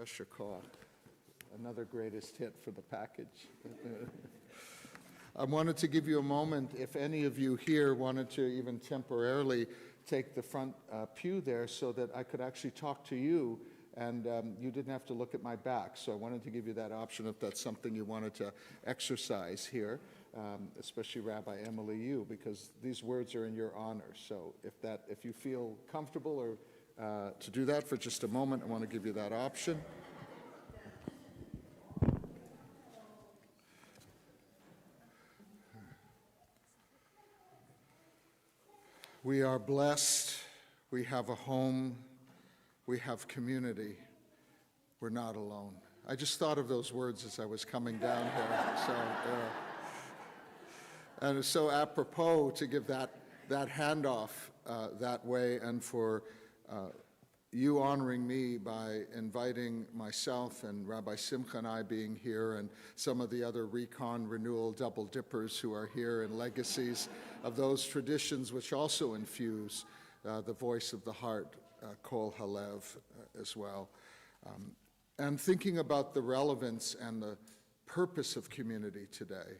Yasher Koach. Another greatest hit for the package. I wanted to give you a moment, if any of you here wanted to even temporarily take the front pew there so that I could actually talk to you and you didn't have to look at my back. So I wanted to give you that option if that's something you wanted to exercise here, especially Rabbi Emily, you, because these words are in your honor. So if you feel comfortable or to do that for just a moment, I want to give you that option. We are blessed, we have a home, we have community, we're not alone. I just thought of those words as I was coming down here, and it's so apropos to give that handoff that way, and for you honoring me by inviting myself and Rabbi Simcha and I being here, and some of the other Recon Renewal double dippers who are here, and legacies of those traditions which also infuse the voice of the heart, Kol Halev, as well. And thinking about the relevance and the purpose of community today.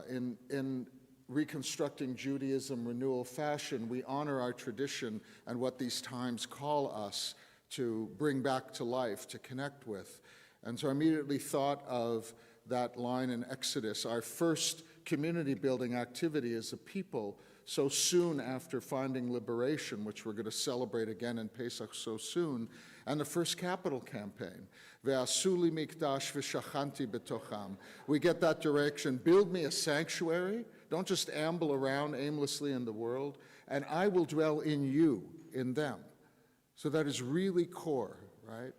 In reconstructing Judaism renewal fashion, we honor our tradition and what these times call us to bring back to life, to connect with. And so I immediately thought of that line in Exodus, our first community building activity as a people so soon after finding liberation, which we're going to celebrate again in Pesach so soon, and the first capital campaign. Ve'asu li mikdash v'shachanti betocham. We get that direction, build me a sanctuary, don't just amble around aimlessly in the world, and I will dwell in you, in them. So that is really core, right?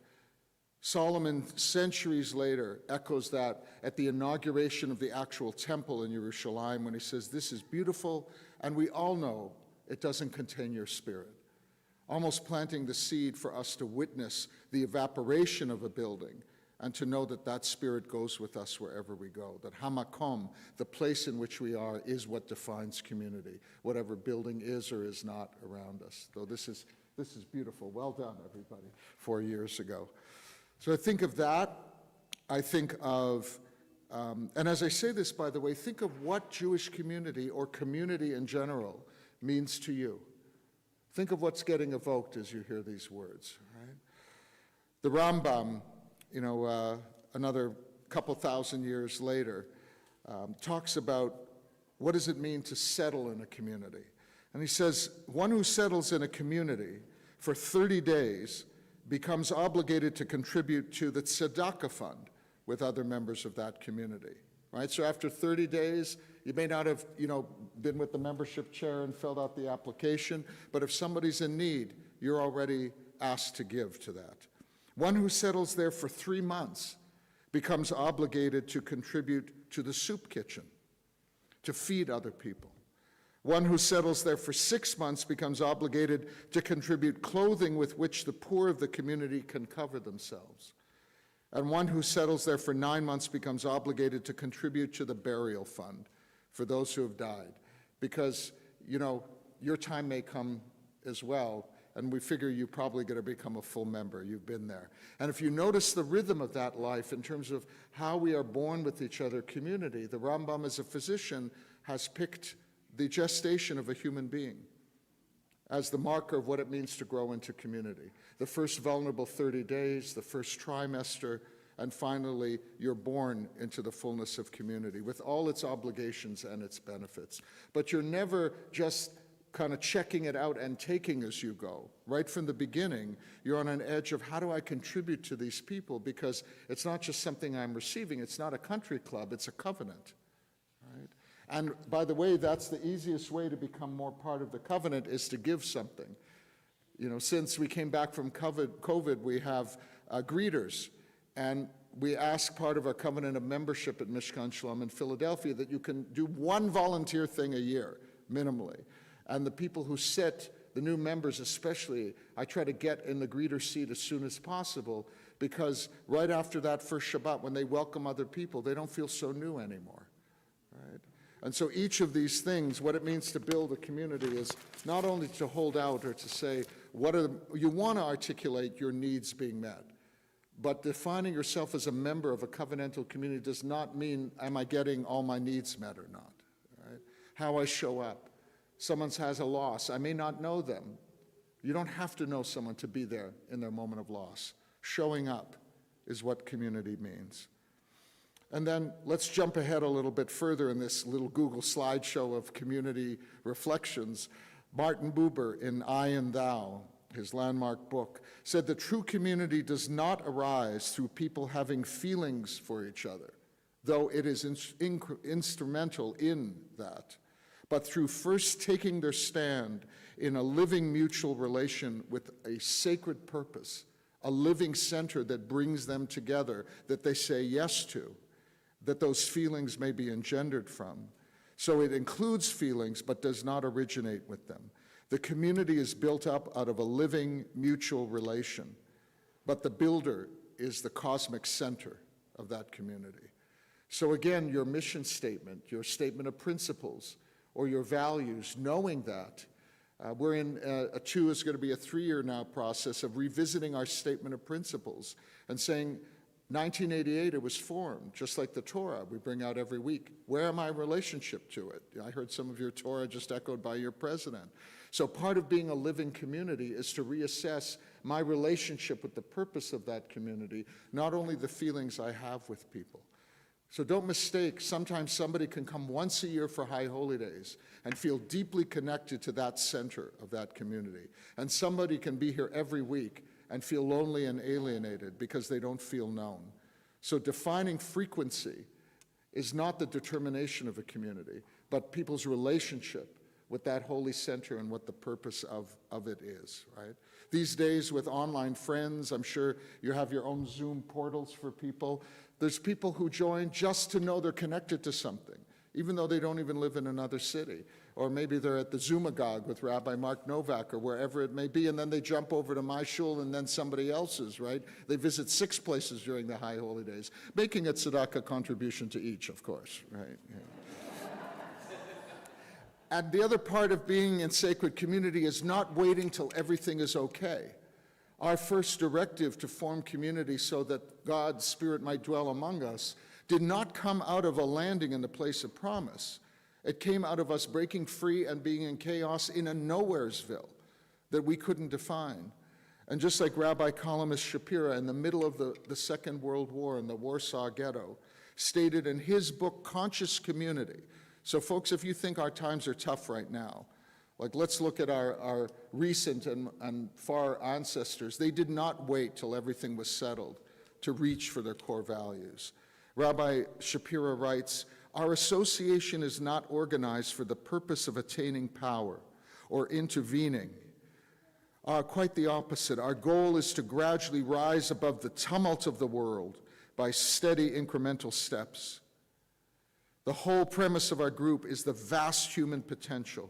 Solomon, centuries later, echoes that at the inauguration of the actual temple in Jerusalem when he says, this is beautiful, and we all know it doesn't contain your spirit. Almost planting the seed for us to witness the evaporation of a building and to know that that spirit goes with us wherever we go, that hamakom, the place in which we are, is what defines community, whatever building is or is not around us. Though this is beautiful. Well done, everybody, 4 years ago. So I think of that. I think of, and as I say this, by the way, think of what Jewish community or community in general means to you. Think of what's getting evoked as you hear these words, right? The Rambam, another couple thousand years later, talks about what does it mean to settle in a community. And he says, one who settles in a community for 30 days becomes obligated to contribute to the tzedakah fund with other members of that community, right? So after 30 days, you may not have, been with the membership chair and filled out the application, but if somebody's in need, you're already asked to give to that. One who settles there for 3 months becomes obligated to contribute to the soup kitchen, to feed other people. One who settles there for 6 months becomes obligated to contribute clothing with which the poor of the community can cover themselves. And one who settles there for 9 months becomes obligated to contribute to the burial fund for those who have died. Because, your time may come as well, and we figure you're probably going to become a full member. You've been there. And if you notice the rhythm of that life in terms of how we are born with each other, community, the Rambam as a physician has picked the gestation of a human being as the marker of what it means to grow into community. The first vulnerable 30 days, the first trimester, and finally, you're born into the fullness of community with all its obligations and its benefits. But you're never just kind of checking it out and taking as you go. Right from the beginning, you're on an edge of how do I contribute to these people, because it's not just something I'm receiving, it's not a country club, it's a covenant, right? And by the way, that's the easiest way to become more part of the covenant, is to give something. Since we came back from COVID, we have greeters. And we ask part of our covenant of membership at Mishkan Shalom in Philadelphia that you can do one volunteer thing a year, minimally. And the people who sit, the new members especially, I try to get in the greeter seat as soon as possible, because right after that first Shabbat, when they welcome other people, they don't feel so new anymore, right? And so each of these things, what it means to build a community is not only to hold out or to say, you want to articulate your needs being met, But defining yourself as a member of a covenantal community does not mean, am I getting all my needs met or not? Right? How I show up. Someone has a loss. I may not know them. You don't have to know someone to be there in their moment of loss. Showing up is what community means. And then let's jump ahead a little bit further in this little Google slideshow of community reflections. Martin Buber in I and Thou, his landmark book, said the true community does not arise through people having feelings for each other, though it is instrumental in that, but through first taking their stand in a living mutual relation with a sacred purpose, a living center that brings them together, that they say yes to, that those feelings may be engendered from. So it includes feelings, but does not originate with them. The community is built up out of a living mutual relation, but the builder is the cosmic center of that community. So again, your mission statement, your statement of principles, or your values, knowing that, we're in a 3-year now process of revisiting our statement of principles and saying, 1988, it was formed, just like the Torah we bring out every week. Where am I relationship to it? I heard some of your Torah just echoed by your president. So part of being a living community is to reassess my relationship with the purpose of that community, not only the feelings I have with people. So don't mistake, sometimes somebody can come once a year for High Holy Days and feel deeply connected to that center of that community. And somebody can be here every week and feel lonely and alienated because they don't feel known. So defining frequency is not the determination of a community, but people's relationship with that holy center and what the purpose of it is, right? These days with online friends, I'm sure you have your own Zoom portals for people. There's people who join just to know they're connected to something, even though they don't even live in another city. Or maybe they're at the Zoomagog with Rabbi Mark Novak or wherever it may be, and then they jump over to my shul and then somebody else's, right? They visit 6 places during the High Holy Days, making a tzedakah contribution to each, of course, right? Yeah. And the other part of being in sacred community is not waiting till everything is okay. Our first directive to form community so that God's Spirit might dwell among us did not come out of a landing in the place of promise. It came out of us breaking free and being in chaos in a nowheresville that we couldn't define. And just like Rabbi columnist Shapira in the middle of the Second World War in the Warsaw Ghetto stated in his book, Conscious Community. So folks, if you think our times are tough right now, like let's look at our recent and far ancestors. They did not wait till everything was settled to reach for their core values. Rabbi Shapira writes, our association is not organized for the purpose of attaining power or intervening. Quite the opposite. Our goal is to gradually rise above the tumult of the world by steady incremental steps. The whole premise of our group is the vast human potential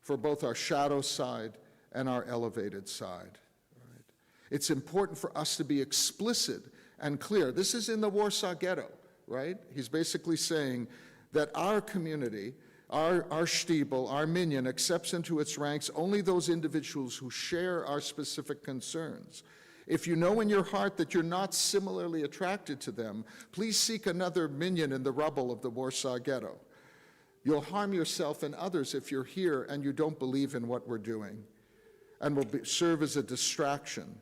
for both our shadow side and our elevated side. Right? It's important for us to be explicit and clear. This is in the Warsaw Ghetto, right? He's basically saying that our community, our shtibel, our minyan, accepts into its ranks only those individuals who share our specific concerns. If you know in your heart that you're not similarly attracted to them, please seek another minyan in the rubble of the Warsaw Ghetto. You'll harm yourself and others if you're here and you don't believe in what we're doing, and will serve as a distraction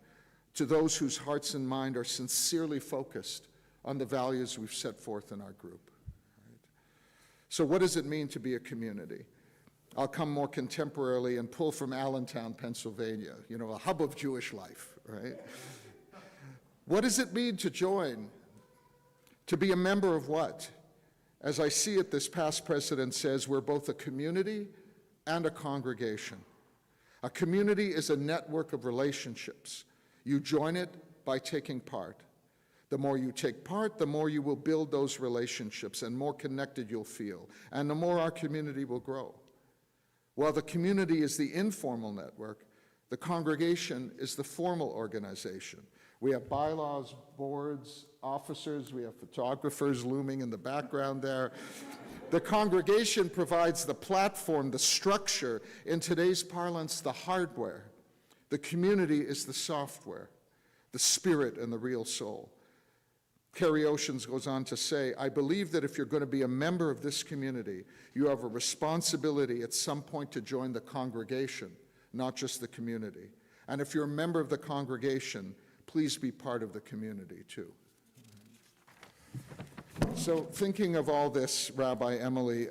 to those whose hearts and mind are sincerely focused on the values we've set forth in our group. Right? So what does it mean to be a community? I'll come more contemporarily and pull from Allentown, Pennsylvania, a hub of Jewish life, right? What does it mean to join? To be a member of what? As I see it, this past president says we're both a community and a congregation. A community is a network of relationships. You join it by taking part. The more you take part, the more you will build those relationships and more connected you'll feel, and the more our community will grow. While the community is the informal network, the congregation is the formal organization. We have bylaws, boards, officers, we have photographers looming in the background there. The congregation provides the platform, the structure, in today's parlance, the hardware. The community is the software. the spirit and the real soul. Carrie Oceans goes on to say, I believe that if you're going to be a member of this community, you have a responsibility at some point to join the congregation, not just the community. And if you're a member of the congregation, please be part of the community too. So thinking of all this, Rabbi Emily,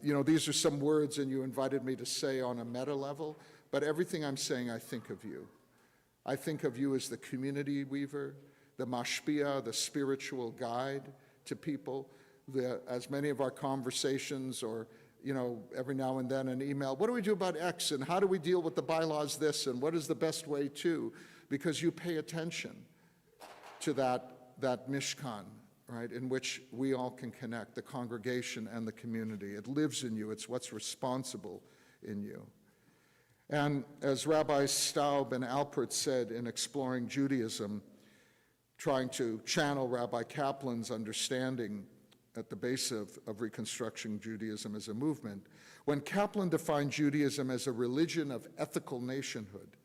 these are some words and you invited me to say on a meta level, but everything I'm saying, I think of you. I think of you as the community weaver, the mashpia, the spiritual guide to people. As many of our conversations or, every now and then an email, what do we do about X and how do we deal with the bylaws this and what is the best way to? Because you pay attention to that mishkan, right, in which we all can connect, the congregation and the community. It lives in you. It's what's responsible in you. And as Rabbi Staub and Alpert said in Exploring Judaism, trying to channel Rabbi Kaplan's understanding at the base of Reconstructing Judaism as a movement, when Kaplan defined Judaism as a religion of ethical nationhood,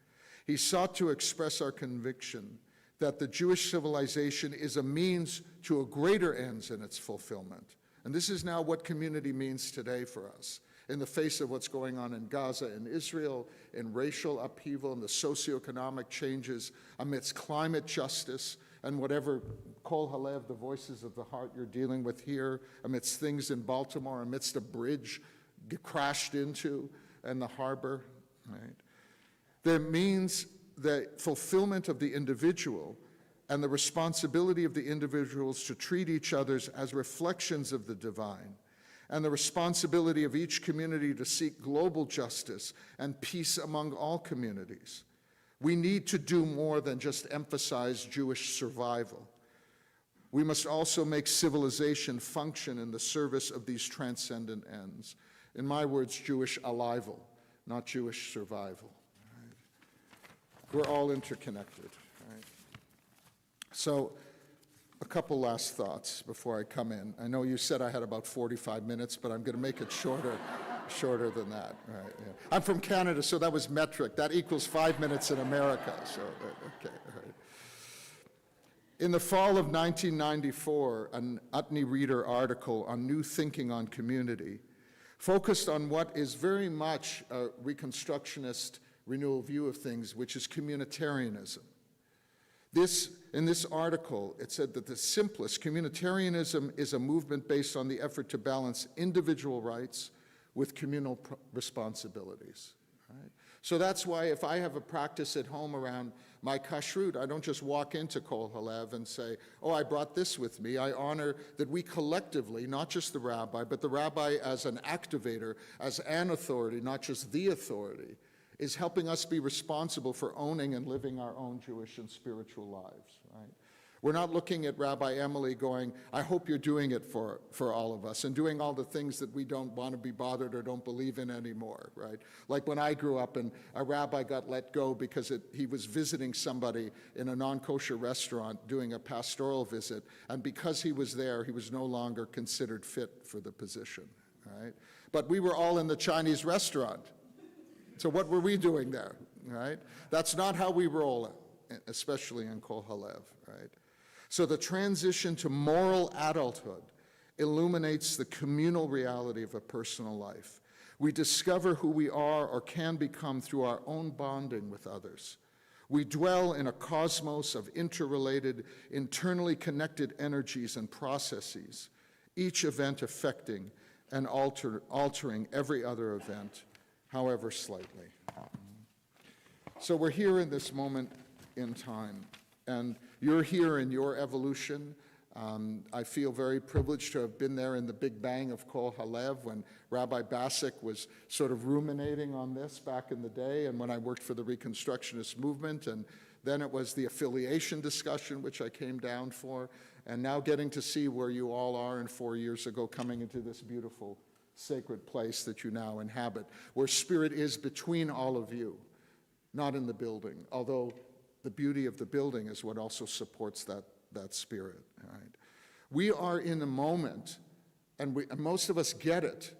he sought to express our conviction that the Jewish civilization is a means to a greater ends in its fulfillment. And this is now what community means today for us, in the face of what's going on in Gaza and Israel, in racial upheaval and the socioeconomic changes, amidst climate justice, and whatever Kol Halev, the voices of the heart you're dealing with here, amidst things in Baltimore, amidst a bridge crashed into and the harbor, right? That means the fulfillment of the individual and the responsibility of the individuals to treat each other as reflections of the divine, and the responsibility of each community to seek global justice and peace among all communities. We need to do more than just emphasize Jewish survival. We must also make civilization function in the service of these transcendent ends. In my words, Jewish alival, not Jewish survival. Right? We're all interconnected. Right? So, a couple last thoughts before I come in. I know you said I had about 45 minutes, but I'm going to make it shorter than that. Right, yeah. I'm from Canada, so that was metric. That equals 5 minutes in America. So, okay, all right. In the fall of 1994, an Utne Reader article on New Thinking on Community focused on what is very much a Reconstructionist renewal view of things, which is communitarianism. In this article, it said that the simplest, communitarianism is a movement based on the effort to balance individual rights with communal responsibilities. Right? So that's why if I have a practice at home around my kashrut, I don't just walk into Kol Halev and say, oh, I brought this with me. I honor that we collectively, not just the rabbi, but the rabbi as an activator, as an authority, not just the authority, is helping us be responsible for owning and living our own Jewish and spiritual lives, right? We're not looking at Rabbi Emily going, I hope you're doing it for all of us and doing all the things that we don't want to be bothered or don't believe in anymore, right? Like when I grew up and a rabbi got let go because he was visiting somebody in a non-kosher restaurant doing a pastoral visit, and because he was there, he was no longer considered fit for the position, right? But we were all in the Chinese restaurant. So what were we doing there, right? That's not how we roll, especially in Kol Halev, right? So the transition to moral adulthood illuminates the communal reality of a personal life. We discover who we are or can become through our own bonding with others. We dwell in a cosmos of interrelated, internally connected energies and processes, each event affecting and altering every other event, however slightly. So we're here in this moment in time, and you're here in your evolution. I feel very privileged to have been there in the Big Bang of Kol Halev when Rabbi Bassick was sort of ruminating on this back in the day, and when I worked for the Reconstructionist movement, and then it was the affiliation discussion, which I came down for, and now getting to see where you all are, and 4 years ago coming into this beautiful sacred place that you now inhabit, where spirit is between all of you, not in the building, although the beauty of the building is what also supports that spirit. Right? We are in a moment, and most of us get it,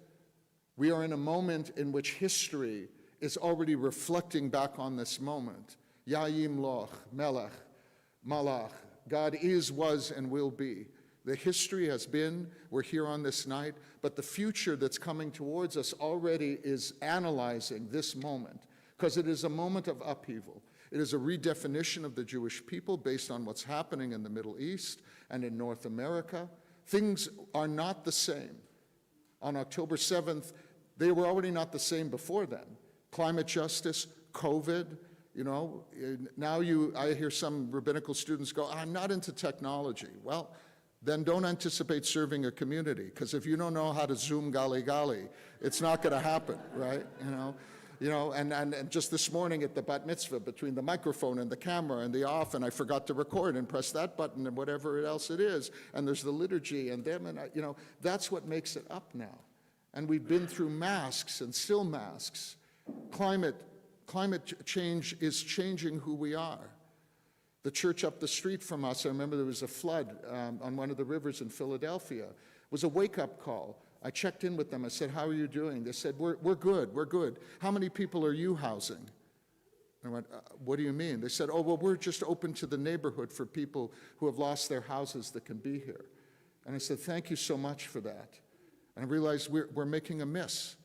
we are in a moment in which history is already reflecting back on this moment. Yayim Loch, Melech, Malach. God is, was, and will be. The history has been, we're here on this night, but the future that's coming towards us already is analyzing this moment, because it is a moment of upheaval. It is a redefinition of the Jewish people based on what's happening in the Middle East and in North America. Things are not the same. On October 7th, they were already not the same before then. Climate justice, COVID, now I hear some rabbinical students go, I'm not into technology. Well, then don't anticipate serving a community, because if you don't know how to Zoom gali gali, it's not going to happen, right? And just this morning at the bat mitzvah, between the microphone and the camera and the off, and I forgot to record and press that button and whatever else it is, and there's the liturgy and them, and that's what makes it up now. And we've been through masks and still masks. Climate change is changing who we are. The church up the street from us, I remember there was a flood on one of the rivers in Philadelphia. It was a wake-up call. I checked in with them. I said, how are you doing? They said, we're good, we're good. How many people are you housing? I went, what do you mean? They said, oh, well, we're just open to the neighborhood for people who have lost their houses that can be here. And I said, thank you so much for that. And I realized we're making a miss.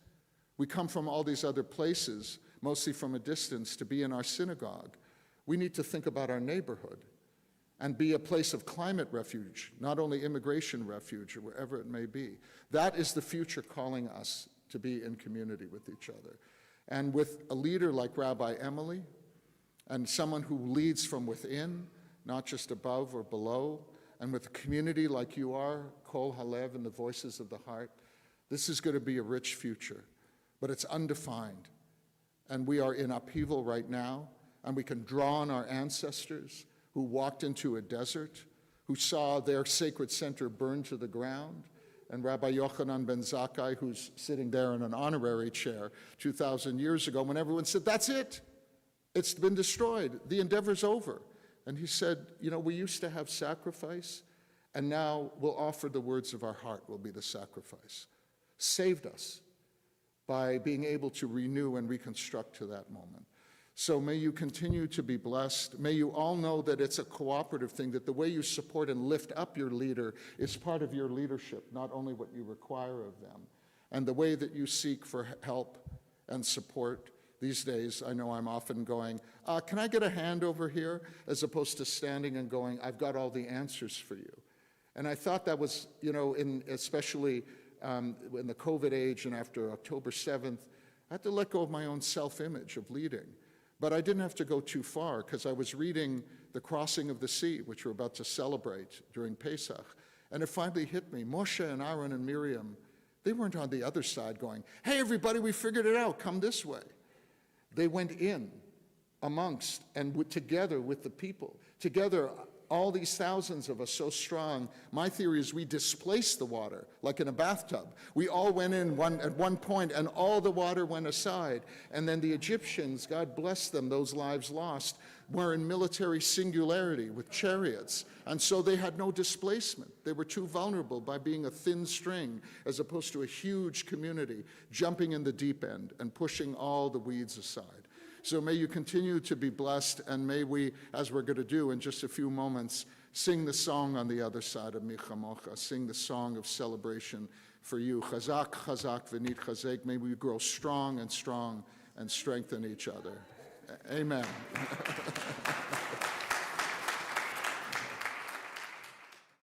We come from all these other places, mostly from a distance, to be in our synagogue. We need to think about our neighborhood and be a place of climate refuge, not only immigration refuge or wherever it may be. That is the future calling us to be in community with each other. And with a leader like Rabbi Emily, and someone who leads from within, not just above or below, and with a community like you are, Kol Halev and the Voices of the Heart, this is going to be a rich future, but it's undefined. And we are in upheaval right now, and we can draw on our ancestors who walked into a desert, who saw their sacred center burned to the ground, and Rabbi Yochanan ben Zakkai, who's sitting there in an honorary chair 2,000 years ago, when everyone said, that's it, it's been destroyed, the endeavor's over. And he said, we used to have sacrifice, and now we'll offer the words of our heart will be the sacrifice. Saved us by being able to renew and reconstruct to that moment. So may you continue to be blessed. May you all know that it's a cooperative thing, that the way you support and lift up your leader is part of your leadership, not only what you require of them. And the way that you seek for help and support these days, I know I'm often going, can I get a hand over here? As opposed to standing and going, I've got all the answers for you. And I thought that was, especially in the COVID age and after October 7th, I had to let go of my own self-image of leading. But I didn't have to go too far, because I was reading The Crossing of the Sea, which we're about to celebrate during Pesach, and it finally hit me. Moshe and Aaron and Miriam, they weren't on the other side going, hey, everybody, we figured it out, come this way. They went in amongst and together with the people. Together, all these thousands of us so strong. My theory is we displaced the water, like in a bathtub. We all went in at one point, and all the water went aside. And then the Egyptians, God bless them, those lives lost, were in military singularity with chariots. And so they had no displacement. They were too vulnerable by being a thin string, as opposed to a huge community jumping in the deep end and pushing all the weeds aside. So may you continue to be blessed, and may we, as we're going to do in just a few moments, sing the song on the other side of Michamocha, sing the song of celebration for you. Chazak, chazak, v'nit chazek. May we grow strong and strengthen each other. Amen.